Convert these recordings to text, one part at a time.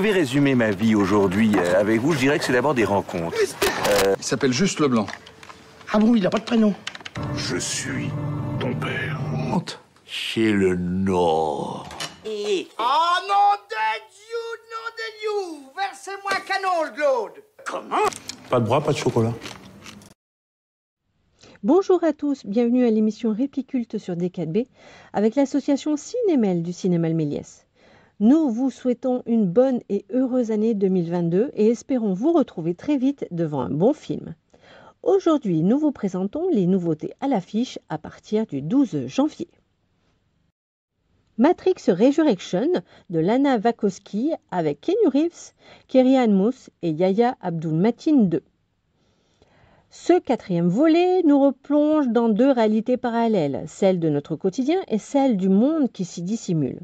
Je vais résumer ma vie aujourd'hui avec vous. Je dirais que c'est d'abord des rencontres. Il s'appelle juste Leblanc. Ah bon, il n'a pas de prénom. Je suis ton père. Honte. Chez le Nord. Ah non de Dieu, versez-moi un canon, le Claude. Comment? Pas de bras, pas de chocolat. Bonjour à tous, bienvenue à l'émission Répliculte sur D4B avec l'association Cinémel du Cinéma Méliès. Nous vous souhaitons une bonne et heureuse année 2022 et espérons vous retrouver très vite devant un bon film. Aujourd'hui, nous vous présentons les nouveautés à l'affiche à partir du 12 janvier. Matrix Resurrection de Lana Wachowski avec Keanu Reeves, Carrie-Anne Moss et Yahya Abdul-Mateen II. Ce quatrième volet nous replonge dans deux réalités parallèles, celle de notre quotidien et celle du monde qui s'y dissimule.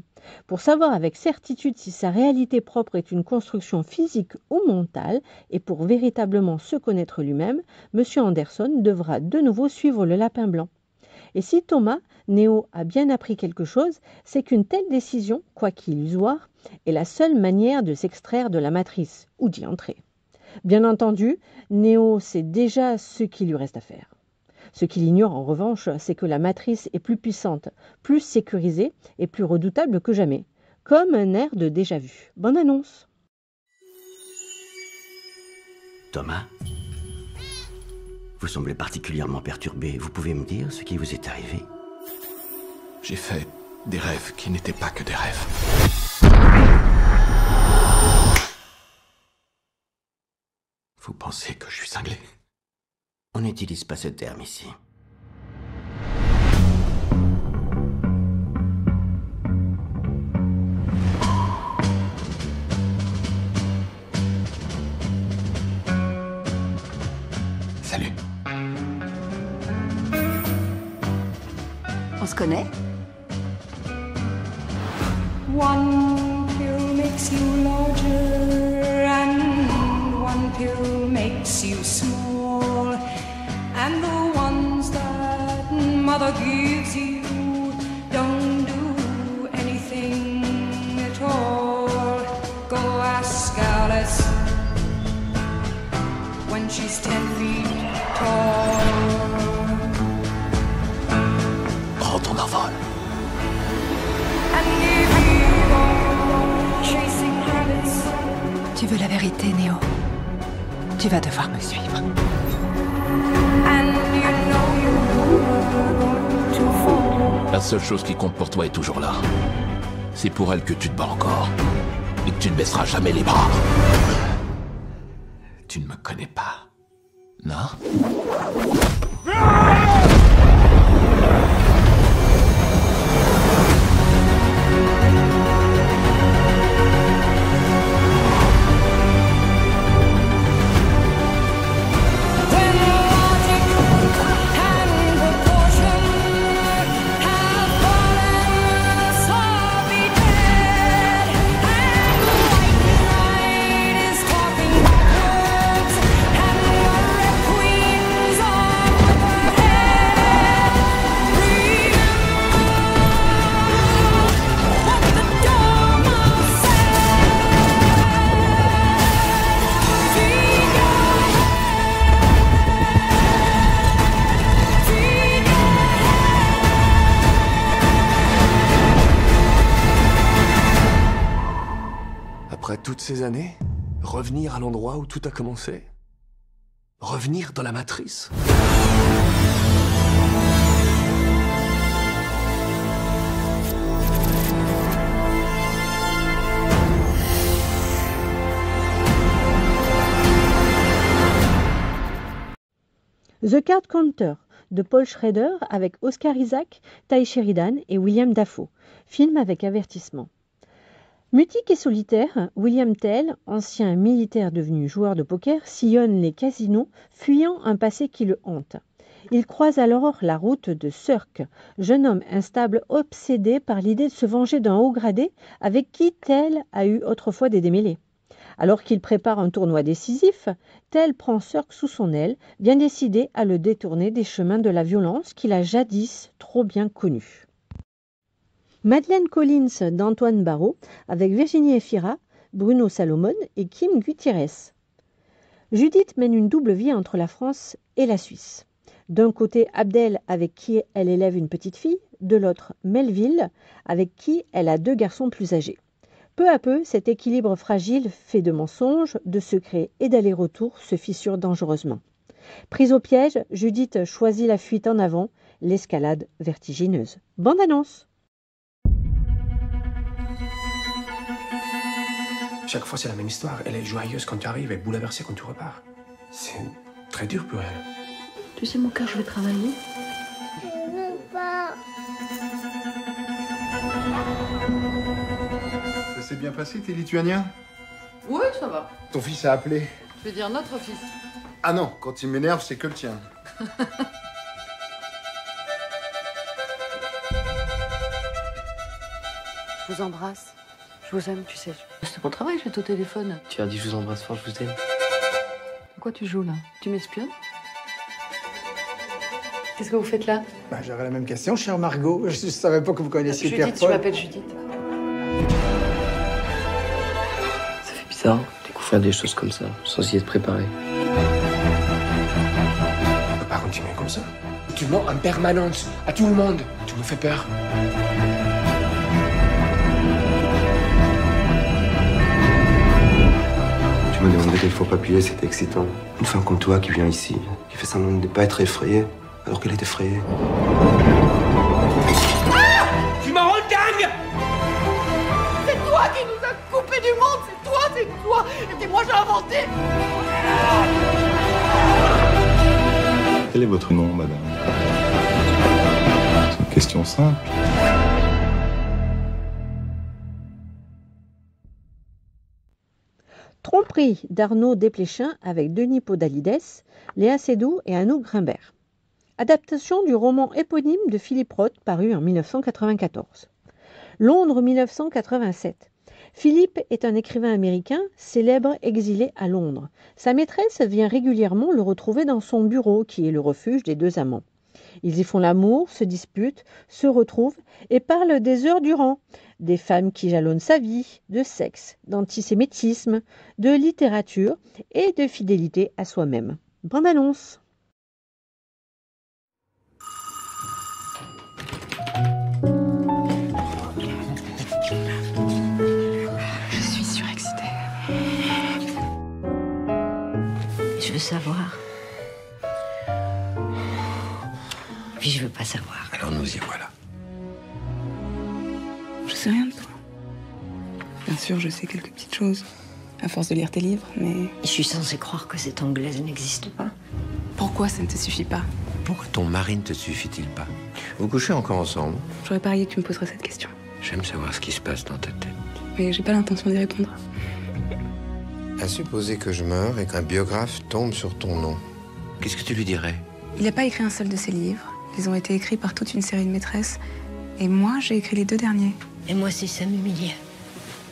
Pour savoir avec certitude si sa réalité propre est une construction physique ou mentale, et pour véritablement se connaître lui-même, M. Anderson devra de nouveau suivre le lapin blanc. Et si Thomas, Neo, a bien appris quelque chose, c'est qu'une telle décision, quoique illusoire, est la seule manière de s'extraire de la matrice, ou d'y entrer. Bien entendu, Neo sait déjà ce qu'il lui reste à faire. Ce qu'il ignore en revanche, c'est que la matrice est plus puissante, plus sécurisée et plus redoutable que jamais. Comme un air de déjà-vu. Bonne annonce. Thomas, vous semblez particulièrement perturbé. Vous pouvez me dire ce qui vous est arrivé? J'ai fait des rêves qui n'étaient pas que des rêves. Vous pensez que je suis cinglé? On n'utilise pas ce terme ici. Salut. On se connaît? One pill makes you larger and one pill makes you small, and the ones that mother gives you don't do anything at all. Go ask Alice when she's 10 feet tall. Prends ton envol. Tu veux la vérité, Néo? Tu vas devoir me suivre. La seule chose qui compte pour toi est toujours là. C'est pour elle que tu te bats encore. Et que tu ne baisseras jamais les bras. Tu ne me connais pas, non? Après toutes ces années, revenir à l'endroit où tout a commencé? Revenir dans la matrice? The Card Counter de Paul Schrader avec Oscar Isaac, Ty Sheridan et William Dafoe. Film avec avertissement. Mutique et solitaire, William Tell, ancien militaire devenu joueur de poker, sillonne les casinos, fuyant un passé qui le hante. Il croise alors la route de Cirque, jeune homme instable obsédé par l'idée de se venger d'un haut gradé avec qui Tell a eu autrefois des démêlés. Alors qu'il prépare un tournoi décisif, Tell prend Cirque sous son aile, bien décidé à le détourner des chemins de la violence qu'il a jadis trop bien connus. Madeleine Collins d'Antoine Barraud avec Virginie Efira, Bruno Salomon et Kim Gutierrez. Judith mène une double vie entre la France et la Suisse. D'un côté, Abdel, avec qui elle élève une petite fille, de l'autre, Melville, avec qui elle a 2 garçons plus âgés. Peu à peu, cet équilibre fragile, fait de mensonges, de secrets et d'allers-retours, se fissure dangereusement. Prise au piège, Judith choisit la fuite en avant, l'escalade vertigineuse. Bande annonce. Chaque fois, c'est la même histoire. Elle est joyeuse quand tu arrives et bouleversée quand tu repars. C'est très dur pour elle. Tu sais, mon cœur, je vais travailler. Je veux pas. Ça s'est bien passé, t'es lituanien? Oui, ça va. Ton fils a appelé? Je vais dire notre fils. Ah non, quand il m'énerve, c'est que le tien. Je vous embrasse. Je vous aime, tu sais. C'est pour le travail, je vais au téléphone. Tu as dit je vous embrasse fort, je vous aime. Pourquoi tu joues là? Tu m'espionnes? Qu'est-ce que vous faites là? J'aurais la même question, chère Margot. Je ne savais pas que vous connaissiez Pierre Judith, Paul. je m'appelle Judith. Ça fait bizarre, découvrir des choses comme ça, sans y être préparé. On peut pas continuer comme ça. Tu mens en permanence, à tout le monde. Tu me fais peur. Tu m'as demandé quel faux papier, c'était excitant. Une femme comme toi qui vient ici, qui fait semblant de ne pas être effrayée, alors qu'elle est effrayée. Ah! Tu m'en rends dingue! C'est toi qui nous as coupés du monde, c'est toi! Et moi j'ai inventé! Quel est votre nom, madame? C'est une question simple. Tromperie d'Arnaud Desplechin avec Denis Podalides, Léa Seydoux et Anouk Grimbert. Adaptation du roman éponyme de Philippe Roth paru en 1994. Londres 1987. Philippe est un écrivain américain, célèbre exilé à Londres. Sa maîtresse vient régulièrement le retrouver dans son bureau, qui est le refuge des 2 amants. Ils y font l'amour, se disputent, se retrouvent et parlent des heures durant, des femmes qui jalonnent sa vie, de sexe, d'antisémitisme, de littérature et de fidélité à soi-même. Bande annonce. Je suis surexcitée. Je veux savoir. Puis je veux pas savoir. Alors nous y voilà. Je sais rien de toi. Bien sûr, je sais quelques petites choses, à force de lire tes livres, mais... Je suis censée croire que cette Anglaise n'existe pas. Pourquoi ça ne te suffit pas? Pourquoi ton mari ne te suffit-il pas? Vous couchez encore ensemble? J'aurais parié que tu me poserais cette question. J'aime savoir ce qui se passe dans ta tête. Mais j'ai pas l'intention d'y répondre. À supposer que je meure et qu'un biographe tombe sur ton nom. Qu'est-ce que tu lui dirais? Il n'a pas écrit un seul de ses livres. Ils ont été écrits par toute une série de maîtresses. Et moi, j'ai écrit les 2 derniers. Et moi, c'est ça m'humilie.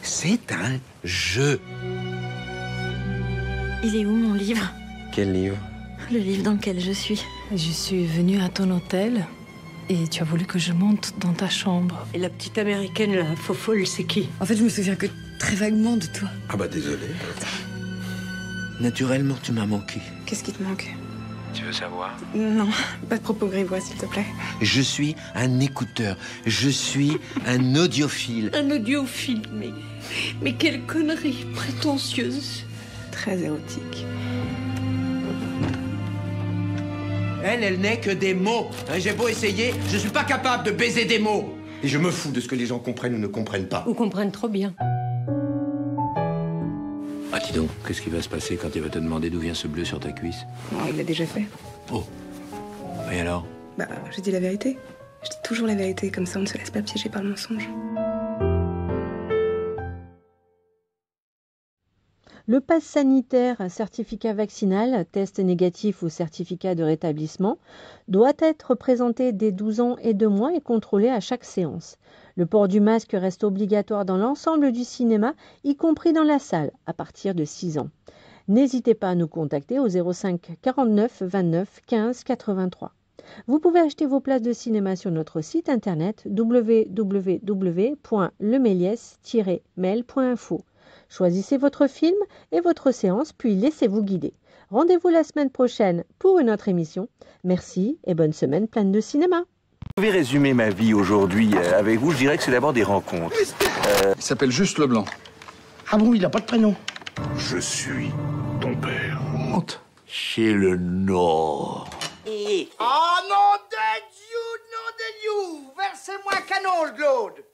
C'est un jeu. Il est où mon livre? Quel livre? Le livre dans lequel je suis. Je suis venue à ton hôtel et tu as voulu que je monte dans ta chambre. Et la petite américaine, la faux-folle, c'est qui? En fait, je me souviens que très vaguement de toi. Ah bah désolé. Naturellement, tu m'as manqué. Qu'est-ce qui te manque? Tu veux savoir? Non, pas de propos grivois, s'il te plaît. Je suis un écouteur. Je suis un audiophile. Un audiophile, mais quelle connerie prétentieuse. Très érotique. Elle n'est que des mots. J'ai beau essayer, je suis pas capable de baiser des mots. Et je me fous de ce que les gens comprennent ou ne comprennent pas. Ou comprennent trop bien. Ah, dis donc, qu'est-ce qui va se passer quand il va te demander d'où vient ce bleu sur ta cuisse? Non, il l'a déjà fait. Oh. Et alors? Bah, j'ai dit la vérité. Je dis toujours la vérité, comme ça on ne se laisse pas piéger par le mensonge. Le pass sanitaire, certificat vaccinal, test négatif ou certificat de rétablissement doit être présenté dès 12 ans et 2 mois et contrôlé à chaque séance. Le port du masque reste obligatoire dans l'ensemble du cinéma, y compris dans la salle, à partir de 6 ans. N'hésitez pas à nous contacter au 05 49 29 15 83. Vous pouvez acheter vos places de cinéma sur notre site internet www.lemelies-mail.info. Choisissez votre film et votre séance, puis laissez-vous guider. Rendez-vous la semaine prochaine pour une autre émission. Merci et bonne semaine pleine de cinéma. Je vais résumer ma vie aujourd'hui avec vous. Je dirais que c'est d'abord des rencontres. Il s'appelle juste Leblanc. Ah bon, il n'a pas de prénom? Je suis ton père. Honte. Chez le Nord. Oh non de Dieu, versez-moi un canon, Claude.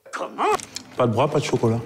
Pas de bras, pas de chocolat.